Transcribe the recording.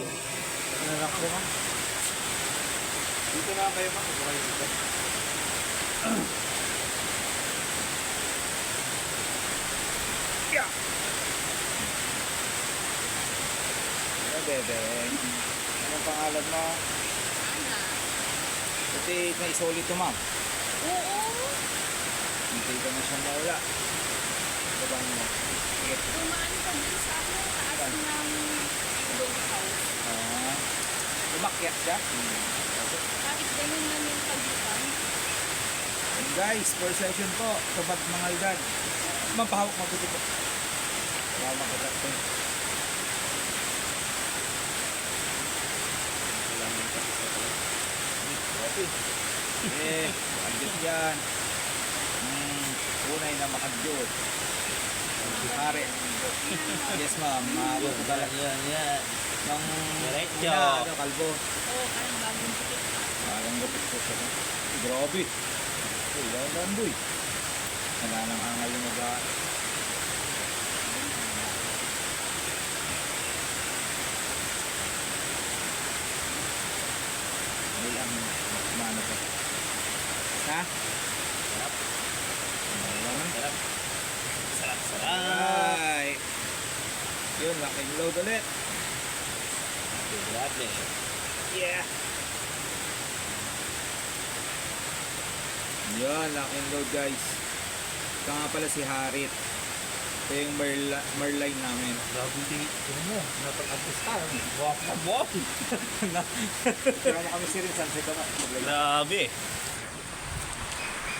Nanak ko ma. Dito na kayo ma. Huwag kayo dito. Yeah. Bebe. Anong pangalan mo? Ana. Kasi na-isolate to ma'am. Oo. Hindi ka na siya mawala. Babang mo. Sige. Dumaan ka din sa ano, taas Saan? ng Dog House. Umakyat siya. Kahit ganyan lang yung pagitan. And guys, first session po. Sabat mga aldan. Ma'am, pahawak mabuti po. Pahawak mabuti po. Okay. Agit yan. Unay na makadyot. Hari. Yes ma'am. Mabuti Yan. Nang Diretso. una, kalbo. Oo, parang bagong tikit. Parang gupit ko siya. Grabe. Uy, lalan boy. Wala nang angal yung mag Ay, ang mano ko. Ha? Sarap. Naman. Sarap. Sarap. Ay. Yun, lock and load ulit. Grabe. Yeah. Yun, lock and load guys. Ito nga pala si Harit. Ito yung Merline namin. Grabe din. Ano mo? Napag-artista. Buwak na buwak. Kaya mo kami si Rin, sunset naman. Grabe.